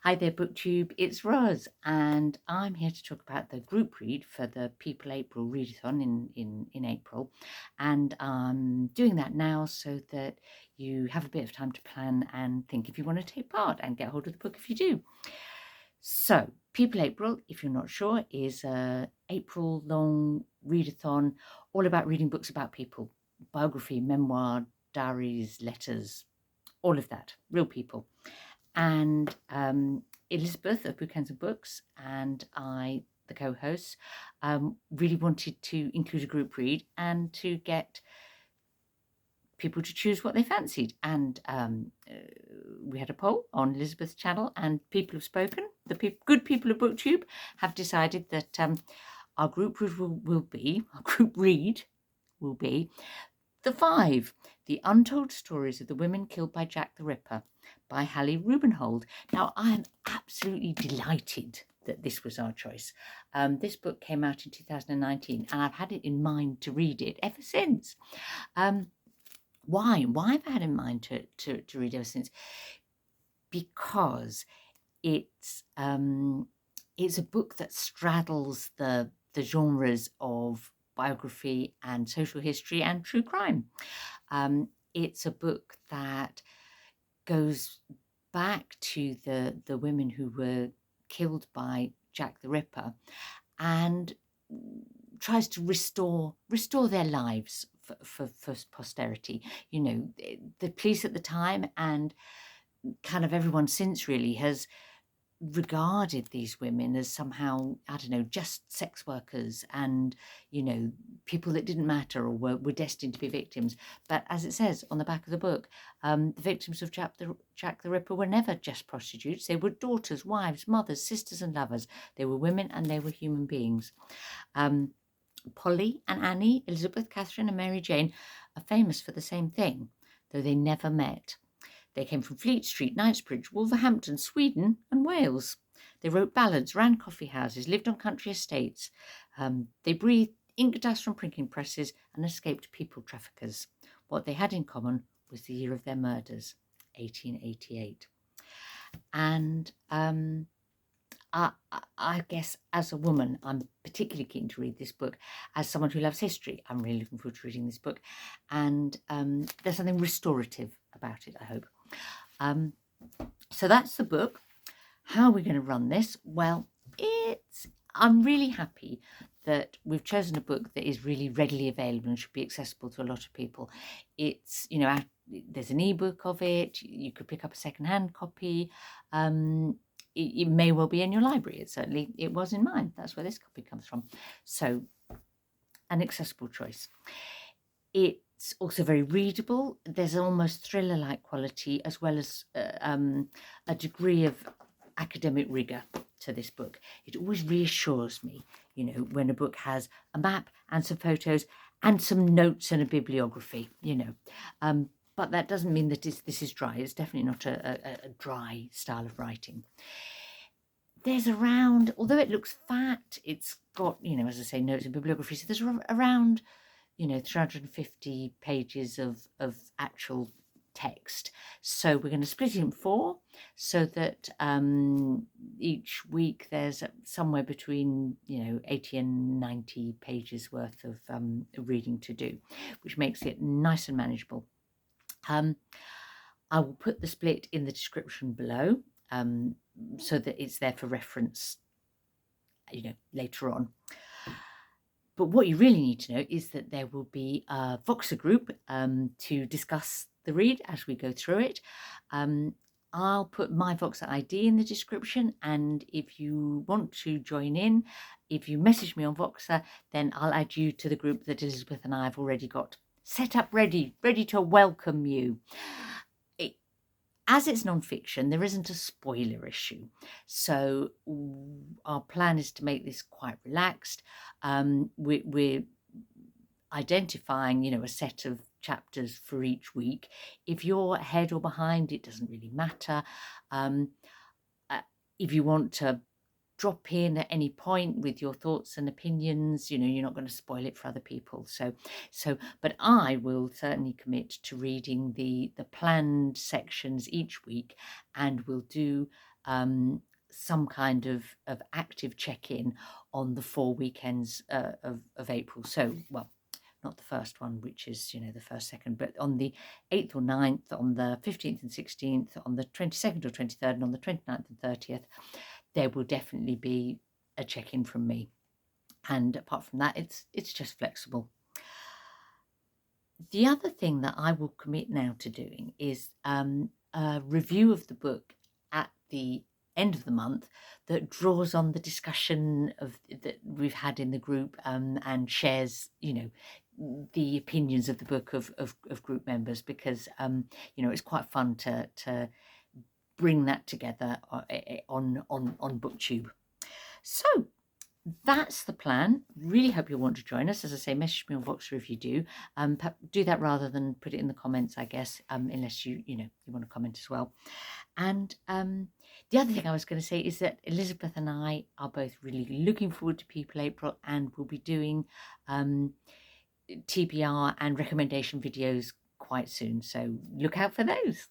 Hi there, Booktube. It's Roz, and I'm here to talk about the group read for the PeopleApril readathon in April. And I'm doing that now so that you have a bit of time to plan and think if you want to take part and get hold of the book if you do. So, PeopleApril, if you're not sure, is a April-long readathon all about reading books about people, biography, memoir, diaries, letters, all of that, real people. And Elisabeth of Books and Books and I, the co-host, really wanted to include a group read and to get people to choose what they fancied. And we had a poll on Elisabeth's channel, and people have spoken. The good people of BookTube have decided that our group read will be The Five, The Untold Stories of the Women Killed by Jack the Ripper by Hallie Rubenhold. Now, I am absolutely delighted that this was our choice. This book came out in 2019 and I've had it in mind to read it ever since. Why have I had in mind to read ever since? Because it's a book that straddles the genres of biography and social history and true crime. It's a book that goes back to the women who were killed by Jack the Ripper and tries to restore their lives for posterity. You know, the police at the time and kind of everyone since really has regarded these women as somehow, I don't know, just sex workers and, you know, people that didn't matter or were destined to be victims. But as it says on the back of the book, the victims of Jack the Ripper were never just prostitutes. They were daughters, wives, mothers, sisters and lovers. They were women and they were human beings. Polly and Annie, Elizabeth, Catherine and Mary Jane are famous for the same thing, though they never met. They came from Fleet Street, Knightsbridge, Wolverhampton, Sweden and Wales. They wrote ballads, ran coffee houses, lived on country estates. They breathed ink dust from printing presses and escaped people traffickers. What they had in common was the year of their murders, 1888. And I guess as a woman, I'm particularly keen to read this book. As someone who loves history, I'm really looking forward to reading this book. And there's something restorative about it, I hope. So that's the book. How are we going to run this? Well, I'm really happy that we've chosen a book that is really readily available and should be accessible to a lot of people. It's, you know, there's an ebook of it. You could pick up a secondhand copy. It may well be in your library. It was in mine. That's where this copy comes from. So, an accessible choice. It's also very readable. There's an almost thriller-like quality as well as a degree of academic rigor to this book. It always reassures me, you know, when a book has a map and some photos and some notes and a bibliography, you know. But that doesn't mean that this is dry. It's definitely not a dry style of writing. There's around, although it looks fat, it's got, you know, as I say, notes and bibliography. So there's around, you know, 350 pages of actual text. So we're going to split it in 4 so that each week there's somewhere between, you know, 80 and 90 pages worth of reading to do, which makes it nice and manageable. I will put the split in the description below so that it's there for reference, you know, later on. But what you really need to know is that there will be a Voxer group to discuss the read as we go through it. I'll put my Voxer ID in the description, and if you want to join in, if you message me on Voxer, then I'll add you to the group that Elisabeth and I have already got set up ready to welcome you. As it's non-fiction, there isn't a spoiler issue. So our plan is to make this quite relaxed. We're identifying, you know, a set of chapters for each week. If you're ahead or behind, it doesn't really matter. If you want to drop in at any point with your thoughts and opinions, you know, you're not going to spoil it for other people. But I will certainly commit to reading the planned sections each week, and we'll do some kind of active check-in on the 4 weekends of April. So, well, not the first one, which is, you know, the first, second, but on the 8th or 9th, on the 15th and 16th, on the 22nd or 23rd, and on the 29th and 30th, there will definitely be a check-in from me. And apart from that, it's just flexible. The other thing that I will commit now to doing is a review of the book at the end of the month that draws on the discussion that we've had in the group, and shares, you know, the opinions of the book of group members, because you know, it's quite fun to bring that together on Booktube. So that's the plan. Really hope you'll want to join us. As I say, message me on Voxer if you do. Do that rather than put it in the comments, I guess, unless you want to comment as well. And the other thing I was going to say is that Elisabeth and I are both really looking forward to PeopleApril, and we'll be doing TBR and recommendation videos quite soon. So look out for those.